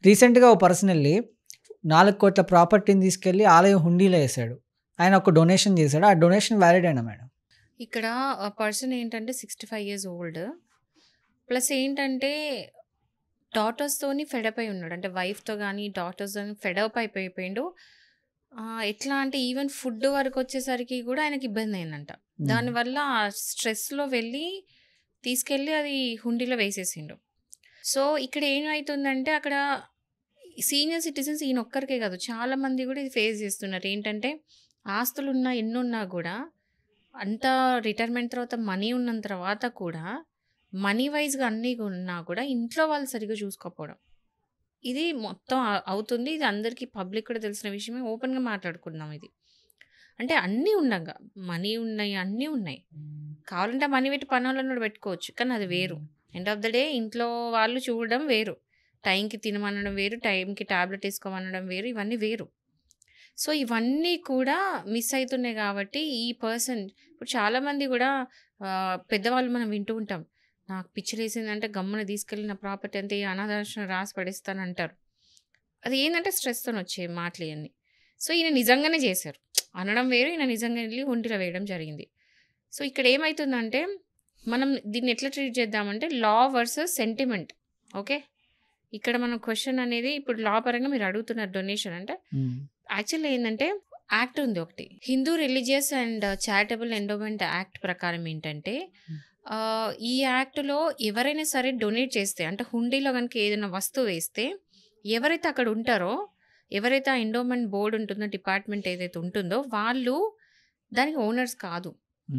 రీసెంట్‌గా ఓ పర్సన్ ఎళ్లి 4,00,00,000 ప్రాపర్టీని తీసుకెళ్ళి ఆలయం హుండీలో ఏసాడు. ఆయన ఒక డొనేషన్ చేసాడు. ఆ డొనేషన్ వాలిడ్ అయినా మేడం. ఇక్కడ పర్సన్ ఏంటంటే 65 ఇయర్స్ ఓల్డ్. ప్లస్ ఏంటంటే డాటర్స్‌తోని ఫెడప్ అయి ఉన్నాడు. అంటే వైఫ్‌తో గాని, డాటర్స్‌తోని ఫెడప్ అయిపోయిండు. ఎట్లా అంటే ఈవెన్ ఫుడ్ వరకొచ్చేసరికి కూడా ఆయనకి ఇబ్బందయిందంట. హ్మ్. దానివల్ల ఆ స్ట్రెస్‌లో వెళ్ళి తీసుకెళ్ళి అది హుండీలో వేసేసిండు. సో, ఇక్కడ ఏమైతుందంటే అక్కడ సీనియర్ సిటిజన్స్ ఈయనొక్కరికే కాదు. చాలా మంది కూడా ఇది ఫేస్ చేస్తున్నారు. ఏంటంటే ఆస్తులున్నా ఎన్నున్నా కూడా అంత రిటైర్మెంట్ తర్వాత మనీ ఉన్న తర్వాత కూడా మనీ వైస్‌గా అన్నీ ఉన్నా కూడా ఇంట్లో వాళ్ళు సరిగ్గా చూసుకోకపోవడం. ఇది మొత్తం అవుతుంది. ఇది అందరికీ పబ్లిక్ కూడా తెలిసిన విషయమే. ఓపెన్‌గా మాట్లాడుకుందాం ఇది. అంటే అన్నీ ఉండంగా మనీ ఉన్నాయి, అన్నీ ఉన్నాయి. కావాలంటే మనీ పెట్టి పనోళ్ళని కూడా పెట్టుకోవచ్చు. కానీ అది వేరు. ఎండ్ ఆఫ్ ద డే ఇంట్లో వాళ్ళు చూడడం వేరు. టైంకి తినమనడం వేరు, టైంకి టాబ్లెట్ ఏసుకోమనడం వేరు. ఇవన్నీ వేరు. సో, ఇవన్నీ కూడా మిస్ అయితున్నాయి కాబట్టి ఈ పర్సన్ ఇప్పుడు చాలామంది గూడా పెద్దవాళ్ళు మనం వింటూ ఉంటాం. నాకు పిచ్చిలేసిందంటే గమ్మున తీసుకెళ్ళి నా ప్రాపర్టీ అంతా ఈ అనాథాశ్రమం రాసి పడేస్తానంటారు. అది ఏందంటే స్ట్రెస్‌తోనొచ్చే మాటలియన్నీ. సో, ఈయన నిజంగానే జేశారు. అనడం వేరు, ఈయన నిజంగా ఎళ్లి హుండీలో వేయడం జరిగింది. సో, ఇక్కడ ఏమైతుందంటే మనం దీన్ని ఎట్లా ట్రీట్ చేద్దామంటే లా వర్సస్ సెంటిమెంట్. ఓకే. ఇక్కడ మనం క్వెషన్ అనేది ఇప్పుడు లా పరంగా మీరు అడుగుతున్నారు డొనేషన్ అంటే యాక్చువల్లీ ఏందంటే యాక్ట్ ఉంది ఒకటి. Hindu religious and charitable endowment act ప్రకారం ఏంటంటే ఈ యాక్ట్‌లో ఎవరైనా సరే డొనేట్ చేస్తే అంటే హుండీలో గనుక ఏదైనా వస్తువు వేస్తే ఎవరైతే అక్కడ ఉంటారో, ఎవరైతే ఆ ఎండోమెంట్ బోర్డ్ ఉంటుందో, డిపార్ట్మెంట్ ఏదైతే ఉంటుందో వాళ్ళు దానికి ఓనర్స్ కాదు.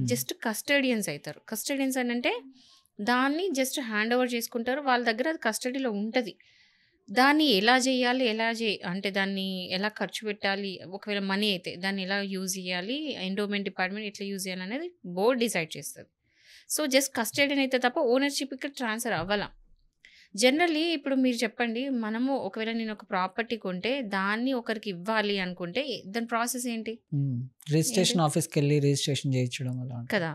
జస్ట్ కస్టోడియన్స్ అయితారు. కస్టోడియన్స్ అనంటే దాన్ని జస్ట్ హ్యాండ్ ఓవర్ చేసుకుంటారు. వాళ్ళ దగ్గర అది కస్టడీలో ఉంటది. దాన్ని ఎలా జేయాలి? అంటే దాన్ని ఎలా ఖర్చు పెట్టాలి? ఒకవేళ మనీ అయితే దాన్ని ఎలా యూజ్ జేయాలి? ఎండోమెంట్ డిపార్ట్‌మెంట్ ఎట్లా యూజ్ చేయాలనేది బోర్డ్ డిసైడ్ చేస్తది. సో, జస్ట్ కస్టడియన్ అయితే తప్ప ఓనర్‌షిప్ ఇక్కడ ట్రాన్స్‌ఫర్ అవ్వల. జనరల్లీ ఇప్పుడు మీరు చెప్పండి. మనము ఒకవేళ నేను ఒక ప్రాపర్టీ కొంటే దాన్ని ఒకరికి ఇవ్వాలి అనుకుంటే దాని ప్రాసెస్ ఏంటి? రిజిస్ట్రేషన్ ఆఫీస్‌కెళ్ళి రిజిస్ట్రేషన్ చేయించడం అలా ఉంటది. కదా!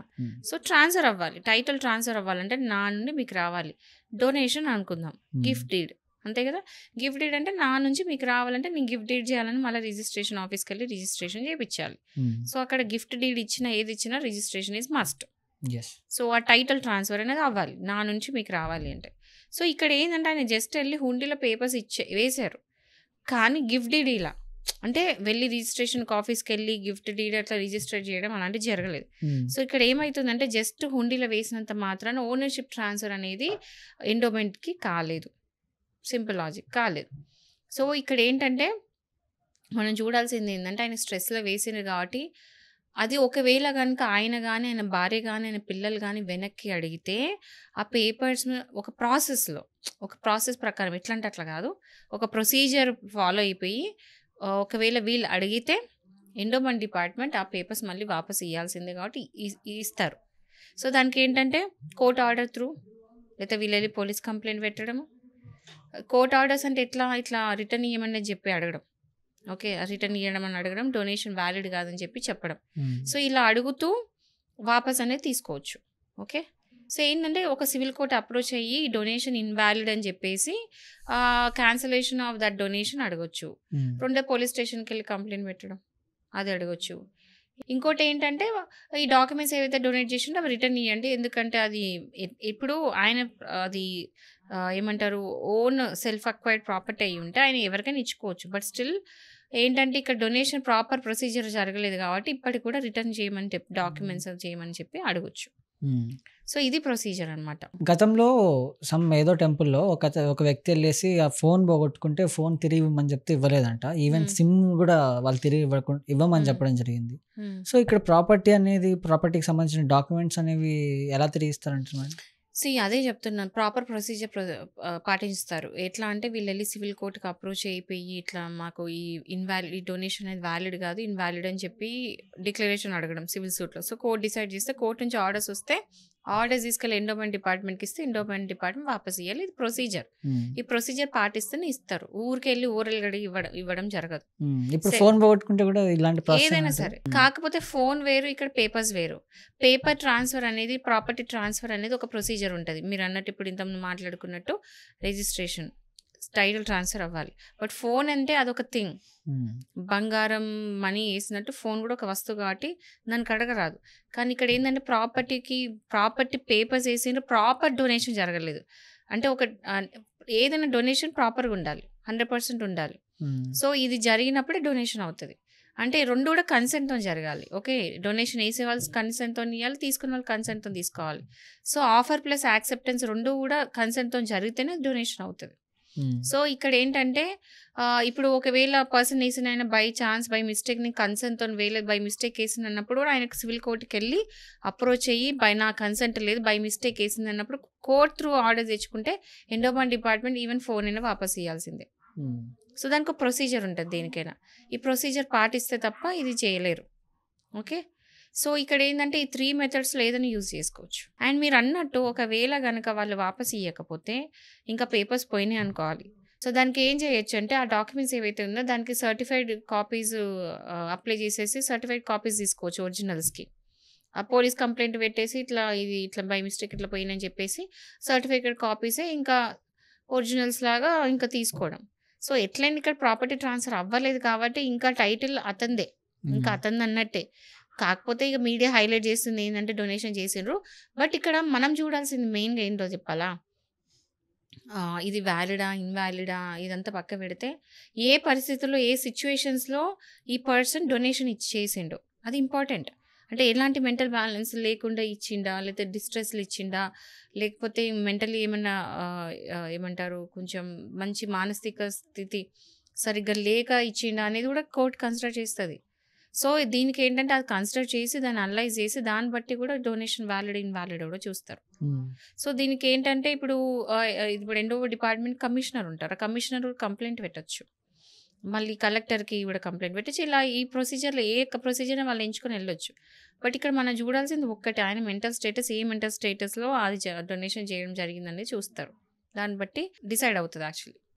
సో, ట్రాన్స్‌ఫర్ అవ్వాలి. టైటిల్ ట్రాన్స్‌ఫర్ అవ్వాలంటే నా నుండి మీకు రావాలి. డొనేషన్ అనుకుందాం. గిఫ్ట్ డీడ్ అంతే కదా! గిఫ్ట్ డీడ్ అంటే నా నుంచి మీకు రావాలంటే నేను గిఫ్ట్ డీడ్ చేయాలని మళ్ళీ రిజిస్ట్రేషన్ ఆఫీస్‌కెళ్ళి రిజిస్ట్రేషన్ చేపిచ్చాలి. సో, అక్కడ గిఫ్ట్ డీడ్ ఇచ్చినా ఏది ఇచ్చినా registration is must. Yes. So, ఆ టైటిల్ ట్రాన్స్‌ఫర్ అనేది అవ్వాలి. నా నుంచి మీకు రావాలి అంటే. సో, ఇక్కడ ఏందంటే ఆయన జస్ట్ ఎళ్లి హుండీలో పేపర్స్ వేశారు. కానీ గిఫ్ట్ డీడ్ ఇలా. అంటే వెళ్లి రిజిస్ట్రేషన్ ఆఫీస్‌కెళ్ళి గిఫ్ట్ డీడ్ అట్లా రిజిస్టర్ చేయడం అలాంటివి జరగలేదు. సో, ఇక్కడ ఏమైతుందంటే జస్ట్ హుండీలో వేసినంత మాత్రాన ఓనర్‌షిప్ ట్రాన్స్‌ఫర్ అనేది ఎండోమెంట్‌కి కాలేదు. సింపుల్ లాజిక్ కాలేదు. సో, ఇక్కడ ఏంటంటే మనం చూడాల్సింది ఏందంటే ఆయన స్ట్రెస్‌లో వేసిండ్రు కాబట్టి అది ఒకవేళ గనుక ఆయన గాని, ఆయన భార్య గాని, ఆయన పిల్లలు గాని వెనక్కి అడిగితే ఆ పేపర్స్‌ని ఒక ప్రాసెస్ ప్రకారం ఎట్లా అంటే అట్లా కాదు. ఒక ప్రొసీజర్ ఫాలో అయిపోయి ఒకవేళ వీళ్ళు అడిగితే ఎండోమెంట్ డిపార్ట్‌మెంట్ ఆ పేపర్స్ మళ్ళీ వాపస్ ఇయ్యాల్సిందే కాబట్టి ఇస్తారు. సో, దానికేంటంటే కోర్ట్ ఆర్డర్ త్రూ లేకపోతే వీళ్ళెళ్లి పోలీస్ కంప్లెయింట్ పెట్టడము. కోర్ట్ ఆర్డర్స్ అంటే ఎట్లా? ఇట్లా రిటర్న్ ఇయ్యమని చెప్పి అడగడం. ఓకే. రిటర్న్ ఇయ్యడం అని అడగడం. డొనేషన్ వాలిడ్ కాదని చెప్పడం. సో, ఇలా అడుగుతూ వాపస్ అనేది తీసుకోవచ్చు. ఓకే. సో, ఏంటంటే ఒక సివిల్ కోర్ట్ అప్రోచ్ అయ్యి డొనేషన్ ఇన్‌వాలిడ్ అని చెప్పేసి క్యాన్సలేషన్ ఆఫ్ దట్ డొనేషన్ అడగొచ్చు. రెండో పోలీస్ స్టేషన్‌కెళ్ళి కంప్లెయింట్ పెట్టడం. అది అడగొచ్చు. ఇంకోటేంటంటే ఈ డాక్యుమెంట్స్ ఏవైతే డొనేట్ చేసిండో అవి రిటర్న్ ఇయ్యండి. ఎందుకంటే అది ఇప్పుడు ఆయన అది ఏమంటారు ఓన్ సెల్ఫ్ అక్వైర్డ్ ప్రాపర్టీ అయ్యుంటే ఆయన ఎవరికైనా ఇచ్చుకోవచ్చు. బట్ స్టిల్ ఏంటంటే ఇక్కడ డొనేషన్ ప్రాపర్ ప్రొసీజర్ జరగలేదు కాబట్టి ఇప్పటికి కూడా రిటర్న్ చేయమని డాక్యుమెంట్స్ చేయమని చెప్పి అడగొచ్చు. సో, ఇది ప్రొసీజర్ అనమాట. గతంలో ఏదో టెంపుల్‌లో ఒక వ్యక్తి ఎళ్ళేసి ఆ ఫోన్ పోగొట్టుకుంటే ఫోన్ తిరిగి ఇవ్వమని చెప్తే ఇవ్వలేదంట. ఈవెన్ సిమ్ కూడా వాళ్ళు తిరిగి ఇవ్వమని చెప్పడం జరిగింది. సో, ఇక్కడ ప్రాపర్టీకి సంబంధించిన డాక్యుమెంట్స్ అనేవి ఎలా తిరిగి ఇస్తారంటున్నారు? అదే చెప్తున్నాను. ప్రాపర్ ప్రొసీజర్ పాటిస్తారు. ఎట్లా అంటే వీళ్ళెళ్లి సివిల్ కోర్ట్‌కి అప్రోచ్ అయిపోయి ఇట్లా మాకు ఈ డొనేషన్ అనేది వాలిడ్ కాదు. ఇన్‌వాలిడ్ అని చెప్పి డిక్లరేషన్ అడగడం సివిల్ సూట్‌లో. సో, కోర్ట్ డిసైడ్ చేస్తే కోర్ట్ నుంచి ఆర్డర్స్ వస్తే ఆర్డర్స్ తీసుకెళ్ళి ఎండోమెంట్ డిపార్ట్మెంట్‌కి ఇస్తే ఎండోమెంట్ డిపార్ట్మెంట్ వాపస్ ఇయ్యాలి. ఇది ప్రొసీజర్. ఈ ప్రొసీజర్ పాటిస్తేనే ఇస్తారు. ఊరికెళ్ళి ఊరలుగడి ఇవ్వడం జరగదు. ఇప్పుడు ఫోన్ పోగొట్టుకుంటే కూడా ఇలాంటి ప్రాసెస్ ఏదైనా సరే. కాకపోతే ఫోన్ వేరు, ఇక్కడ పేపర్స్ వేరు. పేపర్ ట్రాన్స్‌ఫర్ అనేది ప్రాపర్టీ ట్రాన్స్‌ఫర్ అనేది ఒక ప్రొసీజర్ ఉంటది. మీరన్నట్టు ఇప్పుడు ఇంతకుముందు మాట్లాడుకున్నట్టు రిజిస్ట్రేషన్. టైటిల్ ట్రాన్స్ఫర్ అవ్వాలి. బట్ ఫోన్ అంటే అదొక థింగ్. బంగారం, మనీ వేసినట్టు ఫోన్ కూడా ఒక వస్తువు కాబట్టి దానికి అడగరాదు. కానీ ఇక్కడ ఏంటంటే ప్రాపర్టీ పేపర్స్ వేసిండ్రు, ప్రాపర్ డొనేషన్ జరగలేదు. అంటే ఏదైనా డొనేషన్ ప్రాపర్గా ఉండాలి, 100% ఉండాలి. సో ఇది జరిగినప్పుడే డొనేషన్ అవుతుంది. అంటే 2 కూడా కన్సెంట్తో జరగాలి. ఓకే, డొనేషన్ వేసే వాళ్ళు కన్సెంట్తో ఇవ్వాలి, తీసుకున్న వాళ్ళు కన్సెంట్తో తీసుకోవాలి. సో ఆఫర్ ప్లస్ యాక్సెప్టెన్స్ 2 కూడా కన్సెంట్తో జరిగితేనే డొనేషన్ అవుతుంది. సో ఇక్కడ ఏంటంటే ఇప్పుడు ఒకవేళ పర్సన్ వేసిన ఆయన బై ఛాన్స్ బై మిస్టేక్ ని కన్సెంట్తో బై మిస్టేక్ వేసింది అన్నప్పుడు కూడా ఆయనకు సివిల్ కోర్టుకి వెళ్ళి అప్రోచ్ అయ్యి నా కన్సెంట్ లేదు బై మిస్టేక్ వేసింది అన్నప్పుడు కోర్ట్ త్రూ ఆర్డర్ తెచ్చుకుంటే ఎండోమెంట్ డిపార్ట్మెంట్ ఈవెన్ ఫోన్ అయినా వాపస్ ఇవ్వాల్సిందే. సో దానికి ఒక ప్రొసీజర్ ఉంటుంది దేనికైనా. ఈ ప్రొసీజర్ పాటిస్తే తప్ప ఇది చేయలేరు. ఓకే, సో ఇక్కడ ఏంటంటే ఈ 3 మెథడ్స్లో ఏదైనా యూజ్ చేసుకోవచ్చు. అండ్ మీరు అన్నట్టు ఒకవేళ కనుక వాళ్ళు వాపస్ ఇవ్వకపోతే ఇంకా పేపర్స్ పోయినాయి అనుకోవాలి. సో దానికి ఏం చేయొచ్చు అంటే ఆ డాక్యుమెంట్స్ ఏవైతే ఉందో దానికి సర్టిఫైడ్ కాపీస్ అప్లై చేసేసి సర్టిఫైడ్ కాపీస్ తీసుకోవచ్చు ఒరిజినల్స్కి. ఆ పోలీస్ కంప్లైంట్ పెట్టేసి ఇట్లా బై మిస్టేక్ ఇట్లా పోయిందని చెప్పేసి సర్టిఫికేట్ కాపీసే ఇంకా ఒరిజినల్స్ లాగా ఇంకా తీసుకోవడం. సో ఎట్లయినా ఇక్కడ ప్రాపర్టీ ట్రాన్స్ఫర్ అవ్వలేదు కాబట్టి ఇంకా టైటిల్ అతందే, ఇంకా అతంది అన్నట్టే. కాకపోతే ఇక మీడియా హైలైట్ చేస్తుంది ఏంటంటే డొనేషన్ చేసిండ్రు. బట్ ఇక్కడ మనం చూడాల్సింది మెయిన్గా ఏంటో చెప్పాలా, ఇది వ్యాలిడా ఇన్వాలిడా ఇదంతా పక్క పెడితే ఏ పరిస్థితుల్లో ఏ సిచ్యువేషన్స్లో ఈ పర్సన్ డొనేషన్ చేసిండు అది ఇంపార్టెంట్. అంటే ఎలాంటి మెంటల్ బ్యాలెన్స్ లేకుండా ఇచ్చిండా, లేకపోతే డిస్ట్రెస్లు ఇచ్చిండా, లేకపోతే మెంటలీ ఏమన్నా ఏమంటారు కొంచెం మంచి మానసిక స్థితి సరిగ్గా లేక ఇచ్చిండా అనేది కూడా కోర్టు కన్సిడర్ చేస్తుంది. సో దీనికి ఏంటంటే అది కన్సిడర్ చేసి దాన్ని అనలైజ్ చేసి దాన్ని బట్టి కూడా డొనేషన్ వ్యాలిడ్ ఇన్వాలిడ్ కూడా చూస్తారు. సో దీనికి ఏంటంటే ఇప్పుడు ఎండో డిపార్ట్మెంట్ కమిషనర్ ఉంటారు, ఆ కమిషనర్ కూడా కంప్లైంట్ పెట్టచ్చు, మళ్ళీ కలెక్టర్కి కూడా కంప్లైంట్ పెట్టచ్చు. ఇలా ఈ ప్రొసీజర్లో ఏ ప్రొసీజర్ని వాళ్ళు ఎంచుకొని వెళ్ళొచ్చు. బట్ ఇక్కడ మనం చూడాల్సింది ఒక్కటి, ఆయన మెంటల్ స్టేటస్లో అది డొనేషన్ చేయడం జరిగిందని చూస్తారు. దాన్ని బట్టి డిసైడ్ అవుతుంది యాక్చువల్లీ.